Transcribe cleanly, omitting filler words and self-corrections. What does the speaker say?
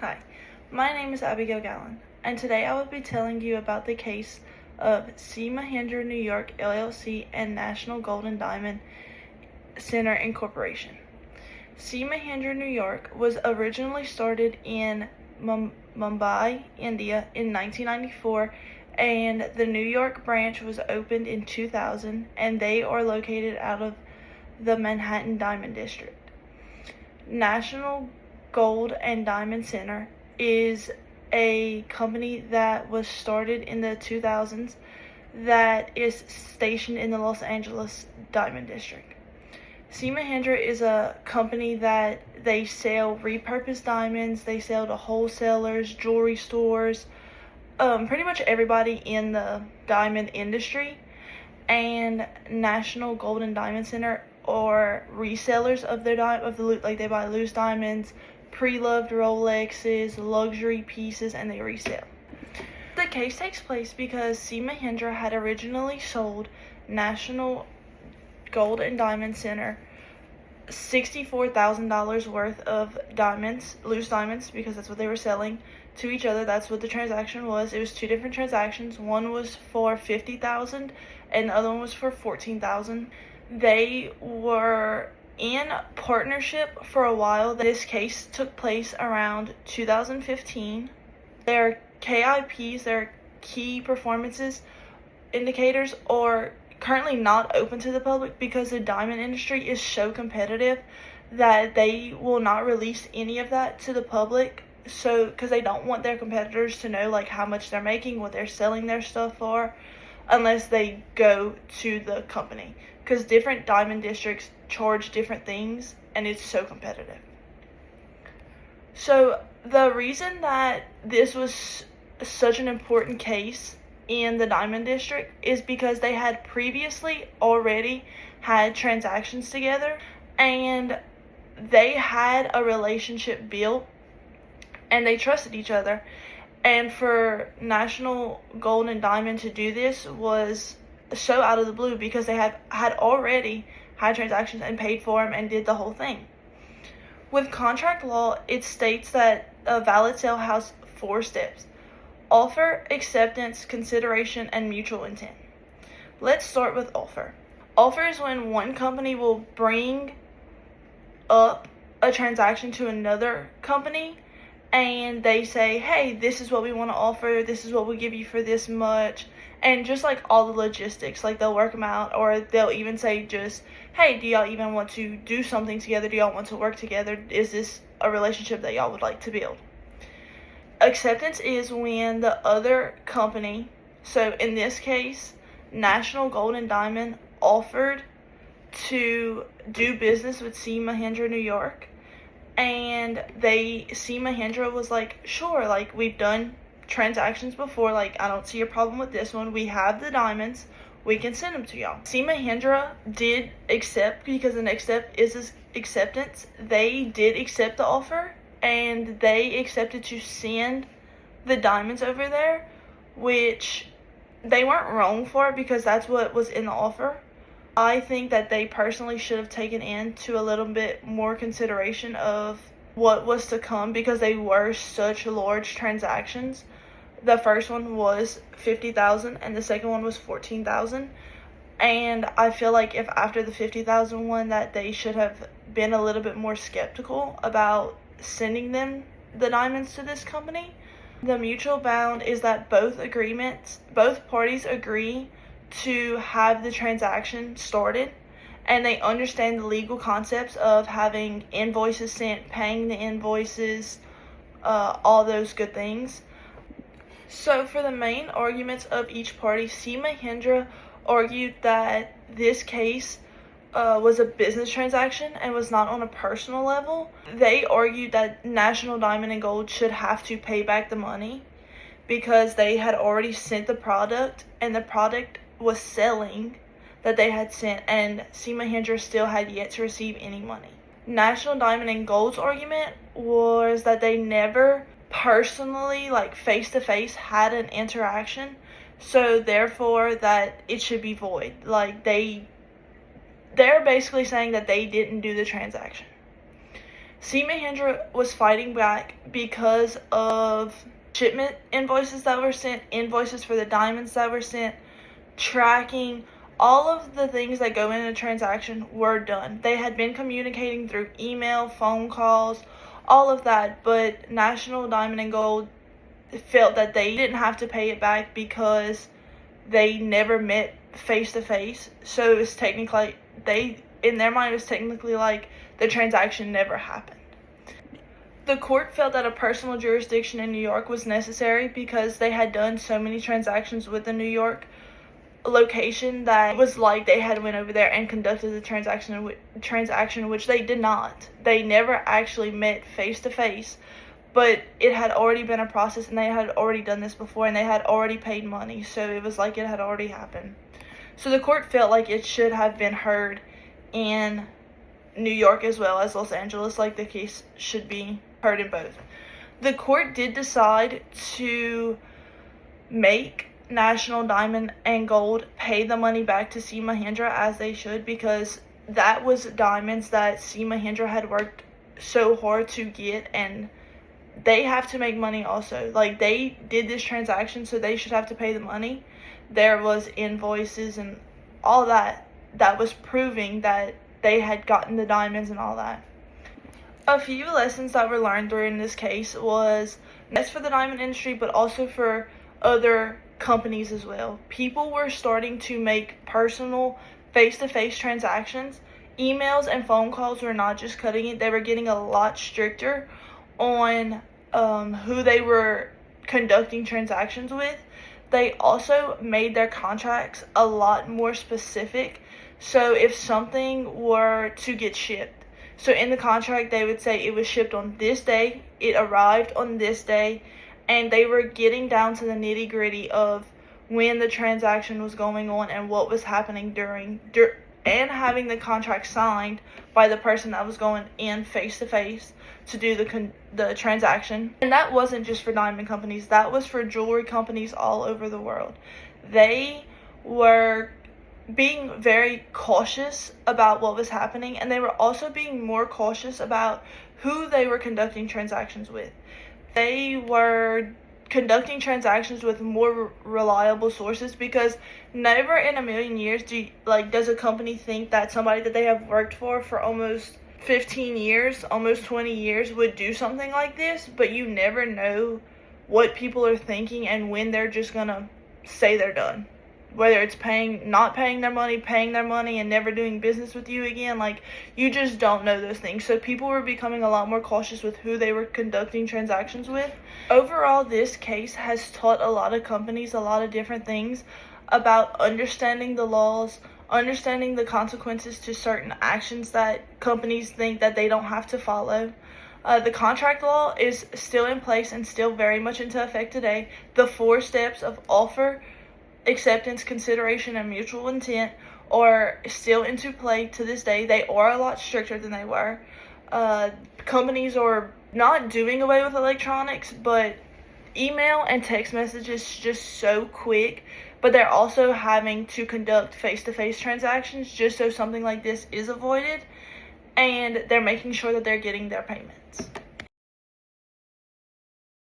Hi, my name is Abigail Gallen, and today I will be telling you about the case of C. Mahindra New York LLC and National Gold and Diamond Center Incorporation. C. Mahindra New York was originally started in Mumbai, India in 1994, and the New York branch was opened in 2000, and they are located out of the Manhattan Diamond District. National Gold and Diamond Center is a company that was started in the 2000s that is stationed in the Los Angeles Diamond District. C. Mahindra is a company that they sell repurposed diamonds, they sell to wholesalers, jewelry stores, pretty much everybody in the diamond industry. And National Gold and Diamond Center are resellers of their like they buy loose diamonds, pre-loved Rolexes, luxury pieces, and they resell. The case takes place because C. Mahindra had originally sold National Gold and Diamond Center $64,000 worth of diamonds, loose diamonds, because that's what they were selling to each other. That's what the transaction was. It was two different transactions. One was for $50,000 and the other one was for $14,000. They were in partnership for a while. This case took place around 2015. Their KIPs, their key performances indicators, are currently not open to the public because the diamond industry is so competitive that they will not release any of that to the public. So, because they don't want their competitors to know like how much they're making, what they're selling their stuff for, unless they go to the company. Because different diamond districts charge different things, and it's so competitive. So the reason that this was such an important case in the diamond district is because they had previously already had transactions together, and they had a relationship built, and they trusted each other. And for National Gold and Diamond to do this was so out of the blue because they had already had transactions and paid for them and did the whole thing. With contract law, it states that a valid sale has 4 steps: offer, acceptance, consideration, and mutual intent. Let's start with offer. Offer is when one company will bring up a transaction to another company and they say, hey, this is what we want to offer, this is what we'll give you for this much, and just like all the logistics, like they'll work them out, or they'll even say just, hey, do y'all even want to do something together? Do y'all want to work together? Is this a relationship that y'all would like to build? Acceptance is when the other company, so in this case, National Gold and Diamond offered to do business with C. Mahindra New York, and C. Mahindra was like, sure, like we've done transactions before, like I don't see a problem with this one. We have the diamonds, we can send them to y'all. C. Mahindra did accept, because the next step is acceptance. They did accept the offer, and they accepted to send the diamonds over there, which they weren't wrong for it because that's what was in the offer. I think that they personally should have taken into a little bit more consideration of what was to come because they were such large transactions. The first one was $50,000 and the second one was $14,000. And I feel like if after the $50,000 one that they should have been a little bit more skeptical about sending them the diamonds to this company. The mutual bound is that both parties agree to have the transaction started, and they understand the legal concepts of having invoices sent, paying the invoices, all those good things. So for the main arguments of each party, C. Mahindra argued that this case was a business transaction and was not on a personal level. They argued that National Diamond and Gold should have to pay back the money because they had already sent the product, and the product was selling that they had sent, and C. Mahindra still had yet to receive any money. National Diamond and Gold's argument was that they never personally, like face-to-face, had an interaction, so therefore that it should be void. Like they're basically saying that they didn't do the transaction. C. Mahindra was fighting back because of shipment invoices that were sent, invoices for the diamonds that were sent, tracking, all of the things that go into a transaction were done. They had been communicating through email, phone calls, all of that, but National Diamond and Gold felt that they didn't have to pay it back because they never met face to face. So it was technically, in their mind, it was technically like the transaction never happened. The court felt that a personal jurisdiction in New York was necessary because they had done so many transactions with the New York location that was like they had went over there and conducted the transaction, which they did not. They never actually met face to face, but it had already been a process and they had already done this before and they had already paid money, so it was like it had already happened. So the court felt like it should have been heard in New York as well as Los Angeles, like the case should be heard in both. The court did decide to make National Diamond and Gold pay the money back to C. Mahindra, as they should, because that was diamonds that C. Mahindra had worked so hard to get, and they have to make money also. Like, they did this transaction, so they should have to pay the money. There was invoices and all that was proving that they had gotten the diamonds and all that. A few lessons that were learned during this case was, that's for the diamond industry, but also for other companies as well. People were starting to make personal face-to-face transactions. Emails and phone calls were not just cutting it. They were getting a lot stricter on who they were conducting transactions with. They also made their contracts a lot more specific. So if something were to get shipped, so in the contract they would say it was shipped on this day, it arrived on this day, and they were getting down to the nitty-gritty of when the transaction was going on and what was happening during and having the contract signed by the person that was going in face-to-face to do the transaction. And that wasn't just for diamond companies, that was for jewelry companies all over the world. They were being very cautious about what was happening, and they were also being more cautious about who they were conducting transactions with. They were conducting transactions with more reliable sources, because never in a million years does a company think that somebody that they have worked for almost 15 years, almost 20 years would do something like this. But you never know what people are thinking and when they're just gonna say they're done. Whether it's not paying their money, paying their money, and never doing business with you again. Like, you just don't know those things. So people were becoming a lot more cautious with who they were conducting transactions with. Overall, this case has taught a lot of companies a lot of different things about understanding the laws, understanding the consequences to certain actions that companies think that they don't have to follow. The contract law is still in place and still very much into effect today. The 4 steps of offer, acceptance, consideration, and mutual intent are still into play to this day. They are a lot stricter than they were. Companies are not doing away with electronics, but email and text messages just so quick. But they're also having to conduct face-to-face transactions just so something like this is avoided, and they're making sure that they're getting their payments.